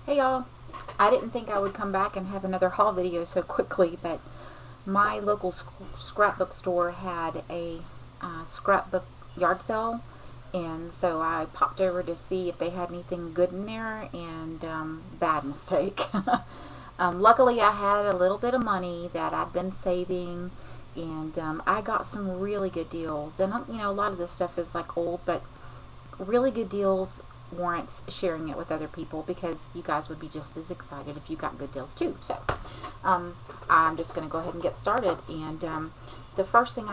Hey y'all, I didn't think I would come back and have another haul video so quickly, but my local scrapbook store had a scrapbook yard sale, and so I popped over to see if they had anything good in there, and bad mistake. Luckily I had a little bit of money that I'd been saving, and I got some really good deals, and a lot of this stuff is like old, but really good deals warrants sharing it with other people because you guys would be just as excited if you got good deals too. So I'm just going to go ahead and get started. And the first thing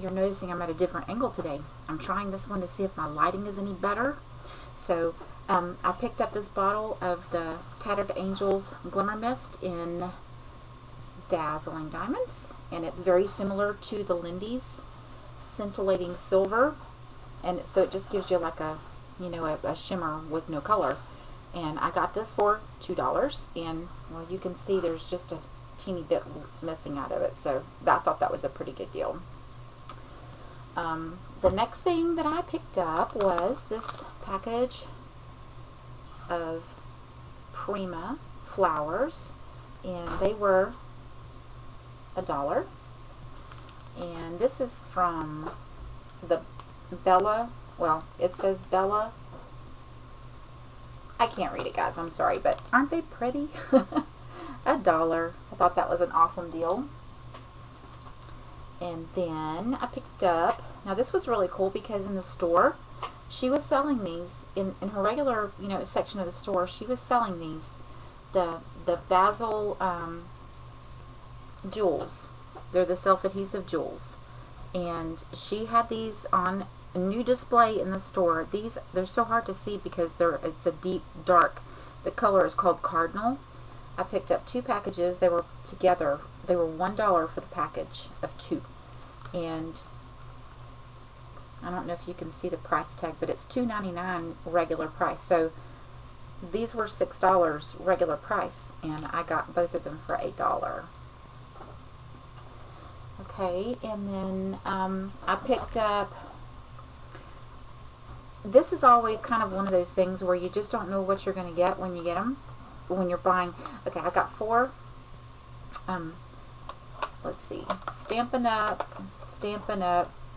you're noticing, I'm at a different angle today. I'm trying this one to see if my lighting is any better. So I picked up this bottle of the Tattered Angels Glimmer Mist in Dazzling Diamonds, and it's very similar to the Lindy's Scintillating Silver, and so it just gives you like a shimmer with no color. And I got this for $2, and well, you can see there's just a teeny bit missing out of it, so I thought that was a pretty good deal. The next thing that I picked up was this package of Prima flowers, and they were $1. And this is from the Bella, well, it says Bella. I can't read it, guys, I'm sorry, but aren't they pretty? $1. I thought that was an awesome deal. And then I picked up, now this was really cool because in the store, she was selling these, in her regular, section of the store, she was selling these, the Basil jewels. They're the self-adhesive jewels. And she had these on a new display in the store. They're so hard to see because it's a deep dark. The color is called Cardinal. I picked up 2 packages. They were together. They were $1 for the package of 2. And I don't know if you can see the price tag, but it's $2.99 regular price. So these were $6 regular price, and I got both of them for $1. Okay, and then I picked up, this is always kind of one of those things where you just don't know what you're going to get when you get them, when you're buying. Okay, I got 4, let's see, Stampin' Up,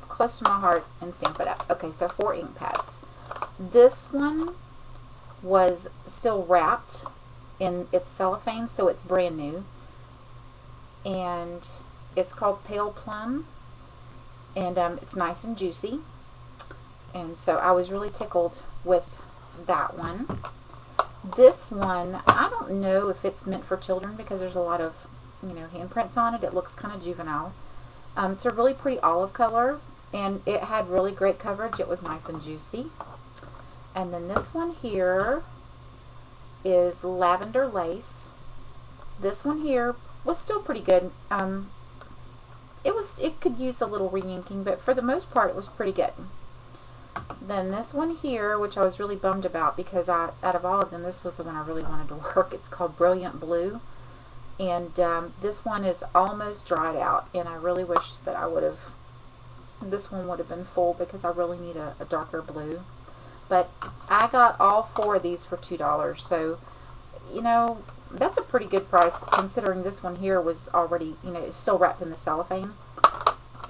Close to My Heart, and Stampin' Up. Okay, so 4 ink pads. This one was still wrapped in its cellophane, so it's brand new. And it's called Pale Plum, and it's nice and juicy, and so I was really tickled with that one. This one, I don't know if it's meant for children because there's a lot of handprints on it. It looks kind of juvenile. It's a really pretty olive color, and it had really great coverage. It was nice and juicy. And then this one here is Lavender Lace. This one here was still pretty good. It could use a little re-inking, but for the most part it was pretty good. Then this one here, which I was really bummed about because out of all of them, this was the one I really wanted to work. It's called Brilliant Blue, and this one is almost dried out, and I really wish that this one would have been full because I really need a darker blue. But I got all 4 of these for $2, so that's a pretty good price considering this one here was already, it's still wrapped in the cellophane,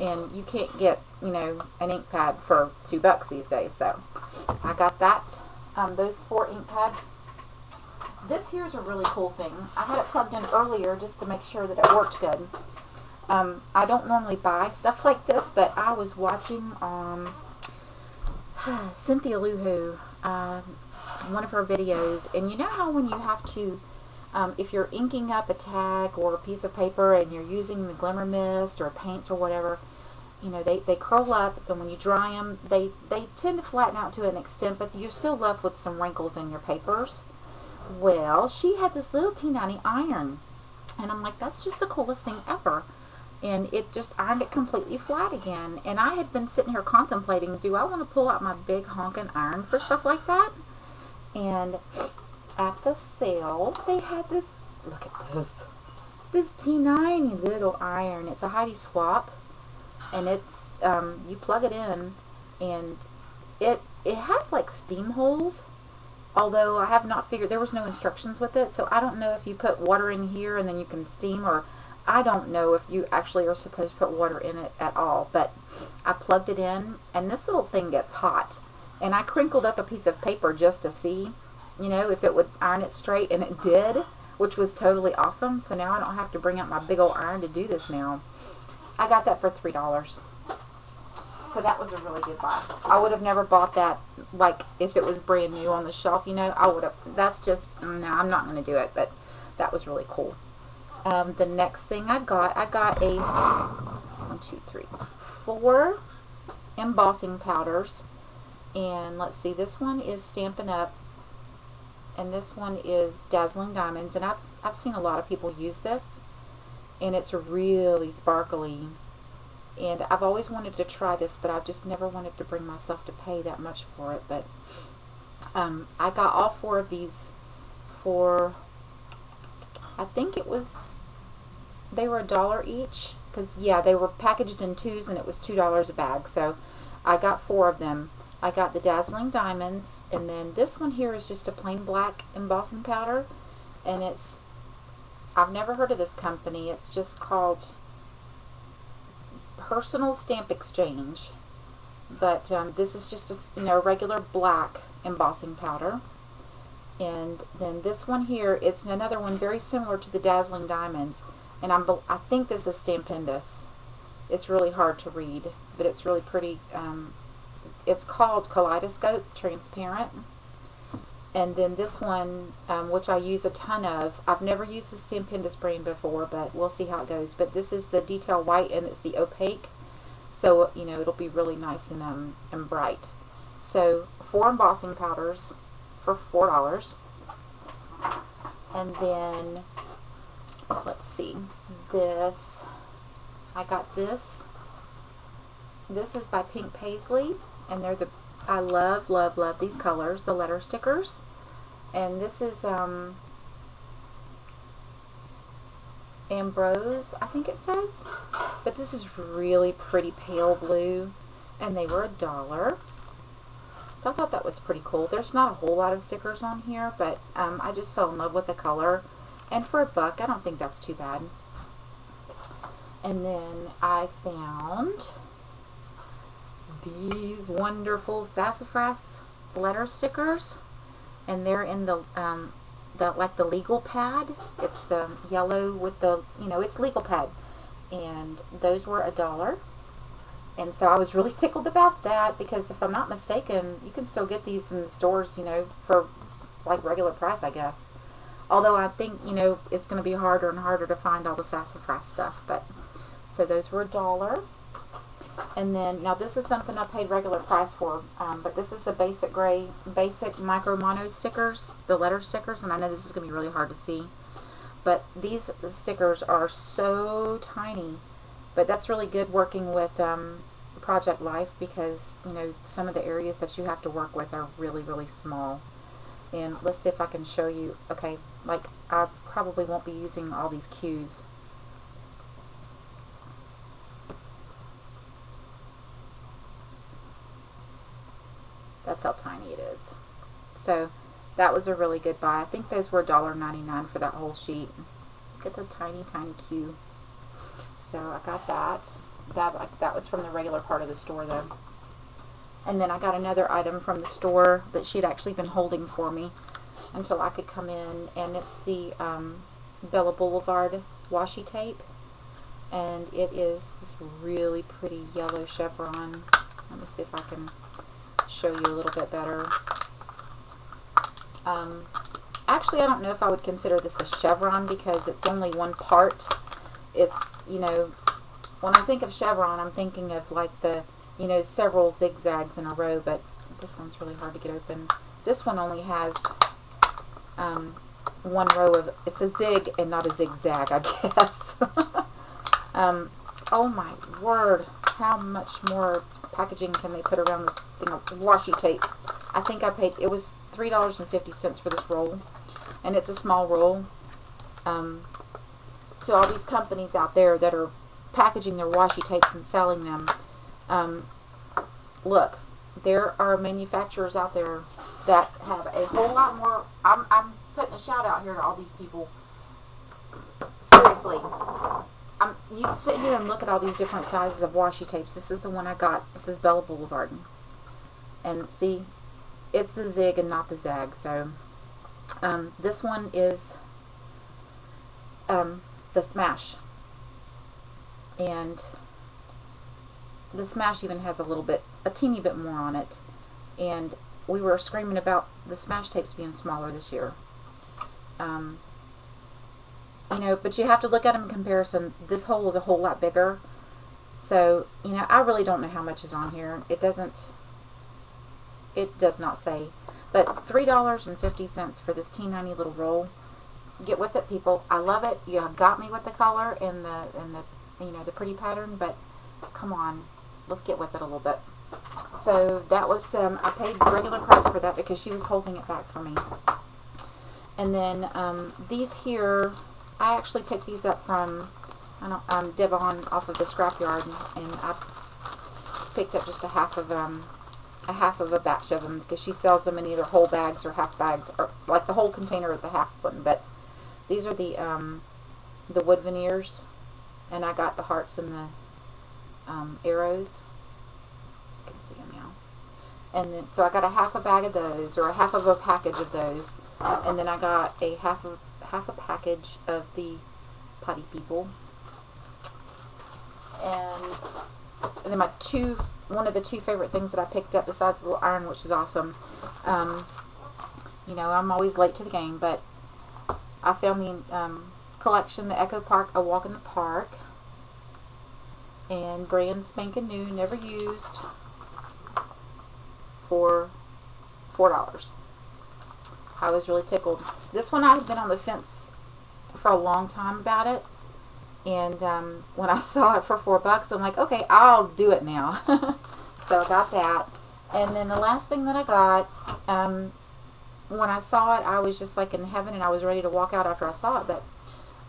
and you can't get, an ink pad for $2 these days. So I got that, those 4 ink pads. This here's a really cool thing. I had it plugged in earlier just to make sure that it worked good. I don't normally buy stuff like this, but I was watching Cynthia Lou Who, one of her videos, and you know how when you have to, if you're inking up a tag or a piece of paper and you're using the Glimmer Mist or paints or whatever, they curl up, and when you dry them, they tend to flatten out to an extent, but you're still left with some wrinkles in your papers. Well, she had this little teeny iron, and I'm like, that's just the coolest thing ever. And it just ironed it completely flat again. And I had been sitting here contemplating, do I want to pull out my big honking iron for stuff like that? And at the sale, they had this, look at this teeny little iron. It's a Heidi Swapp, and it's, you plug it in, and it has like steam holes, Although I have not figured, there was no instructions with it, so I don't know if you put water in here and then you can steam, or I don't know if you actually are supposed to put water in it at all. But I plugged it in, and this little thing gets hot. And I crinkled up a piece of paper just to see, you know, if it would iron it straight, and it did, which was totally awesome. So now I don't have to bring out my big old iron to do this now. I got that for $3. So that was a really good buy. I would have never bought that, like, if it was brand new on the shelf, you know. I would have, that's just, no, I'm not going to do it, but that was really cool. The next thing I got a 4 embossing powders. And let's see, this one is Stampin' Up, and this one is Dazzling Diamonds. And I've seen a lot of people use this, and it's really sparkly. And I've always wanted to try this, but I've just never wanted to bring myself to pay that much for it. But I got all 4 of these for, I think it was, they were $1 each. Because, yeah, they were packaged in 2s, and it was $2 a bag. So I got 4 of them. I got the Dazzling Diamonds, and then this one here is just a plain black embossing powder. And it's, I've never heard of this company. It's just called Personal Stamp Exchange, but this is just a, you know, regular black embossing powder. And then this one here, it's another one very similar to the Dazzling Diamonds, and I think this is Stampendous. It's really hard to read, but it's really pretty. It's called Kaleidoscope Transparent. And then this one, which I use a ton of. I've never used the Stampendous brand before, but we'll see how it goes. But this is the Detail White, and it's the opaque. So, you know, it'll be really nice and bright. So, 4 embossing powders for $4. And then, let's see, this, I got this. This is by Pink Paisley, and they're the, I love, love, love these colors, the letter stickers. And this is Ambrose, I think it says. But this is really pretty pale blue, and they were $1. So I thought that was pretty cool. There's not a whole lot of stickers on here, but I just fell in love with the color. And for $1, I don't think that's too bad. And then I found these wonderful Sassafras letter stickers, and they're in the like the legal pad. It's the yellow with the, you know, it's legal pad, and those were $1. And so I was really tickled about that, because if I'm not mistaken, you can still get these in the stores, you know, for like regular price, I guess. Although I think, you know, it's going to be harder and harder to find all the Sassafras stuff. But so those were $1. And then, now this is something I paid regular price for, but this is the basic gray, basic micro mono stickers, the letter stickers, and I know this is going to be really hard to see, but these stickers are so tiny, but that's really good working with Project Life, because, you know, some of the areas that you have to work with are really, really small. And let's see if I can show you. Okay, like, I probably won't be using all these cues. That's how tiny it is. So that was a really good buy. I think those were $1.99 for that whole sheet. Look at the tiny, tiny cue. So I got that. That was from the regular part of the store, though. And then I got another item from the store that she'd actually been holding for me until I could come in, and it's the Bella Boulevard washi tape, and it is this really pretty yellow chevron. Let me see if I can show you a little bit better. Actually, I don't know if I would consider this a chevron, because it's only one part. It's, you know, when I think of chevron, I'm thinking of like the, you know, several zigzags in a row, but this one's really hard to get open. This one only has one row of, it's a zig and not a zigzag, I guess. Oh my word, how much more packaging can they put around this thing of washi tape? I think I paid, it was $3.50 for this roll, and it's a small roll. To all these companies out there that are packaging their washi tapes and selling them, look, there are manufacturers out there that have a whole lot more. I'm putting a shout out here to all these people. Seriously, you can sit here and look at all these different sizes of washi tapes. This is the one I got. This is Bella Boulevard. And see, it's the zig and not the zag. So this one is the Smash. And the Smash even has a teeny bit more on it. And we were screaming about the Smash tapes being smaller this year. You know, but you have to look at them in comparison. This hole is a whole lot bigger. So, you know, I really don't know how much is on here. It does not say. But $3.50 for this teeny little roll. Get with it, people. I love it. You got me with the color and the you know, the pretty pattern, but come on, let's get with it a little bit. So that was I paid the regular price for that because she was holding it back for me. And then these here, I actually picked these up from Devon off of the scrapyard, and I picked up just a half of a batch of them because she sells them in either whole bags or half bags, or like the whole container or the half one. But these are the wood veneers, and I got the hearts and the arrows. You can see them now. And then so I got a half a bag of those, or a half of a package of those, and then I got a half a package of the Putty People, and then one of the two favorite things that I picked up besides the little iron, which is awesome. You know, I'm always late to the game, but I found the collection, the Echo Park, A Walk in the Park, and brand spanking new, never used, for $4. I was really tickled. This one I had been on the fence for a long time about it, and when I saw it for $4, I'm like, okay, I'll do it now. So I got that. And then the last thing that I got, when I saw it, I was just like in heaven, and I was ready to walk out after I saw it. But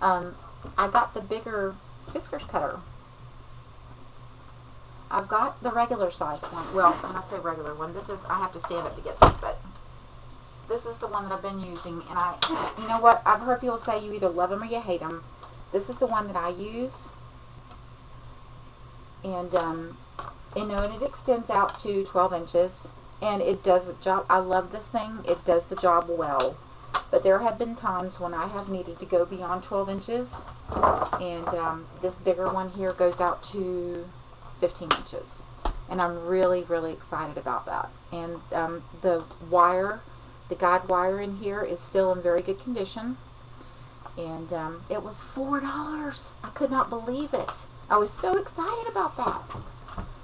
I got the bigger Fiskars cutter. I've got the regular size one. Well, when I say regular one, I have to stand up to get this, but this is the one that I've been using. And you know what? I've heard people say you either love them or you hate them. This is the one that I use. And, you know, and it extends out to 12 inches. And it does the job. I love this thing. It does the job well. But there have been times when I have needed to go beyond 12 inches. And this bigger one here goes out to 15 inches. And I'm really, really excited about that. And the wire, the guide wire in here is still in very good condition. And it was $4. I could not believe it. I was so excited about that.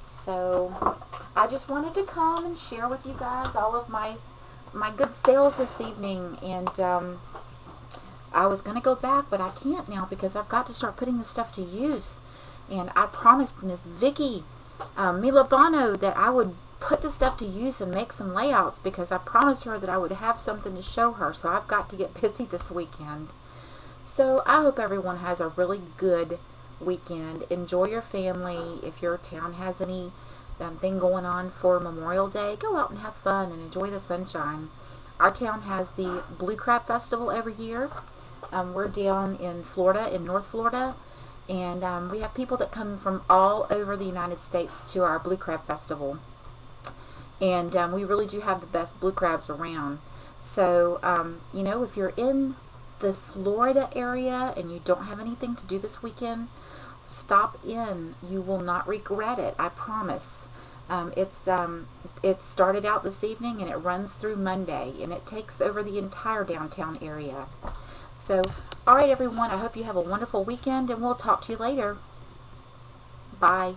So I just wanted to come and share with you guys all of my good sales this evening. And I was going to go back, but I can't now because I've got to start putting this stuff to use. And I promised Miss Vicky Milabano that I would put the stuff to use and make some layouts, because I promised her that I would have something to show her. So I've got to get busy this weekend. So I hope everyone has a really good weekend. Enjoy your family. If your town has any thing going on for Memorial Day, go out and have fun and enjoy the sunshine. Our town has the Blue Crab Festival every year. We're down in Florida, in North Florida, and we have people that come from all over the United States to our Blue Crab Festival. And we really do have the best blue crabs around. So, you know, if you're in the Florida area and you don't have anything to do this weekend, stop in. You will not regret it, I promise. It started out this evening and it runs through Monday, and it takes over the entire downtown area. So, alright everyone, I hope you have a wonderful weekend, and we'll talk to you later. Bye.